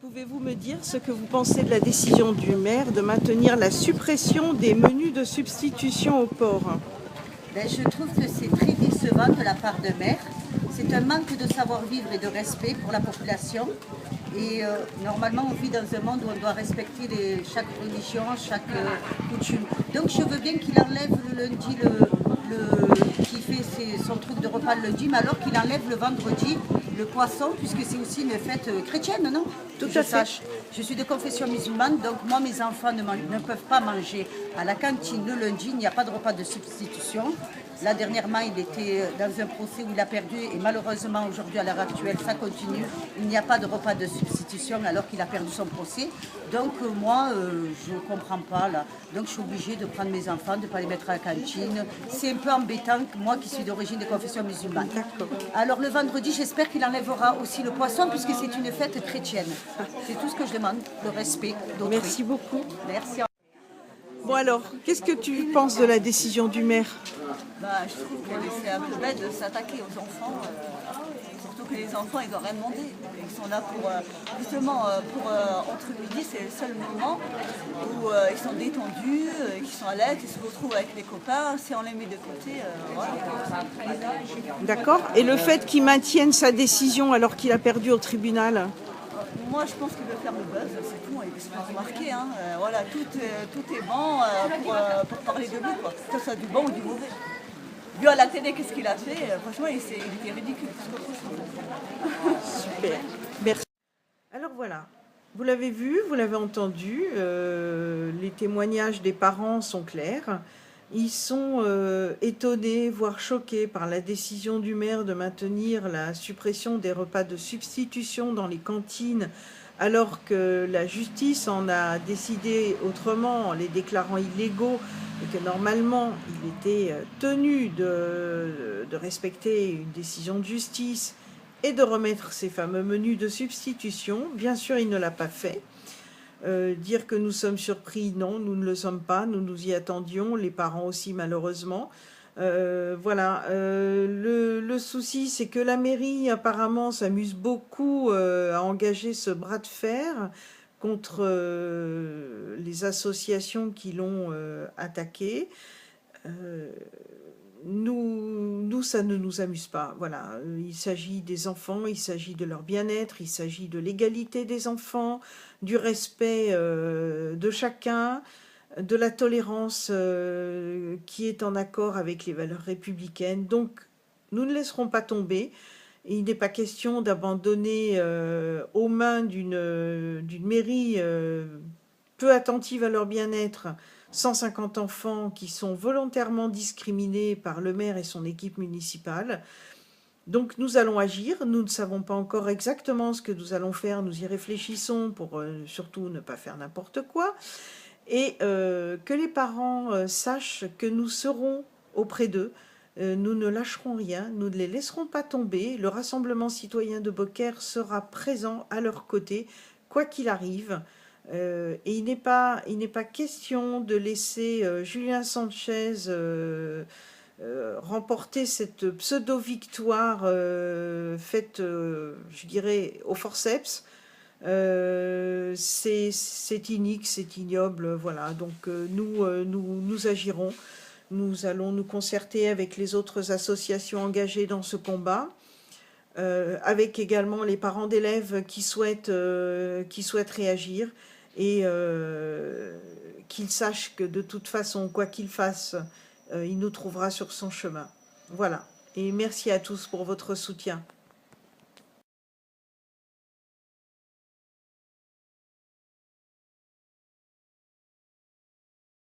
Pouvez-vous me dire ce que vous pensez de la décision du maire de maintenir la suppression des menus de substitution au porc? Je trouve que c'est très décevant de la part de maire. C'est un manque de savoir-vivre et de respect pour la population. Et normalement, on vit dans un monde où on doit respecter chaque religion, chaque coutume. Donc je veux bien qu'il enlève le lundi, qui fait son truc de repas le lundi, mais alors qu'il enlève le vendredi le poisson, puisque c'est aussi une fête chrétienne, non? Tout à fait. Je suis de confession musulmane, donc moi, mes enfants ne peuvent pas manger à la cantine le lundi, il n'y a pas de repas de substitution. Là, dernièrement, il était dans un procès où il a perdu, et malheureusement, aujourd'hui, à l'heure actuelle, ça continue. Il n'y a pas de repas de substitution alors qu'il a perdu son procès. Donc, moi, je ne comprends pas, là. Donc, je suis obligée de prendre mes enfants, de ne pas les mettre à la cantine. C'est un peu embêtant, moi qui suis d'origine de confession musulmane. Alors, le vendredi, j'espère qu'il enlèvera aussi le poisson, puisque c'est une fête chrétienne. C'est tout ce que je demande, le respect d'autrui. Merci beaucoup. Merci. Bon alors, qu'est-ce que tu penses de la décision du maire? Je trouve que c'est un peu bête de s'attaquer aux enfants, surtout que les enfants ils n'ont rien demandé. Ils sont là pour justement entre midi, c'est le seul moment où ils sont détendus, qu'ils sont à l'aise, ils se retrouvent avec les copains. Si on les met de côté, voilà. D'accord. Et le fait qu'il maintienne sa décision alors qu'il a perdu au tribunal? Moi, je pense qu'il veut faire le buzz, c'est tout, il veut se faire remarquer. Voilà, tout est bon pour parler de lui, quoi. Que ce soit du bon ou du mauvais. Vu à la télé, qu'est-ce qu'il a fait, franchement, il était ridicule. Super, merci. Alors voilà, vous l'avez vu, vous l'avez entendu, les témoignages des parents sont clairs. Ils sont étonnés, voire choqués par la décision du maire de maintenir la suppression des repas de substitution dans les cantines, alors que la justice en a décidé autrement en les déclarant illégaux et que normalement il était tenu de respecter une décision de justice et de remettre ces fameux menus de substitution. Bien sûr, il ne l'a pas fait. Dire que nous sommes surpris, non, nous ne le sommes pas, nous nous y attendions, les parents aussi malheureusement. Voilà, le souci c'est que la mairie apparemment s'amuse beaucoup à engager ce bras de fer contre les associations qui l'ont attaqué. Nous, ça ne nous amuse pas. Voilà, il s'agit des enfants, il s'agit de leur bien-être, il s'agit de l'égalité des enfants, du respect de chacun, de la tolérance qui est en accord avec les valeurs républicaines. Donc, nous ne laisserons pas tomber. Il n'est pas question d'abandonner aux mains d'une mairie peu attentive à leur bien-être 150 enfants qui sont volontairement discriminés par le maire et son équipe municipale. Donc nous allons agir, nous ne savons pas encore exactement ce que nous allons faire, nous y réfléchissons pour surtout ne pas faire n'importe quoi, et que les parents sachent que nous serons auprès d'eux, nous ne lâcherons rien, nous ne les laisserons pas tomber, le Rassemblement citoyen de Beaucaire sera présent à leur côté, quoi qu'il arrive. Et il n'est pas question de laisser Julien Sanchez remporter cette pseudo-victoire faite, je dirais, au forceps. C'est inique, c'est ignoble, voilà. Donc nous agirons. Nous allons nous concerter avec les autres associations engagées dans ce combat. Avec également les parents d'élèves qui souhaitent réagir et qu'ils sachent que de toute façon, quoi qu'il fasse, il nous trouvera sur son chemin. Voilà. Et merci à tous pour votre soutien.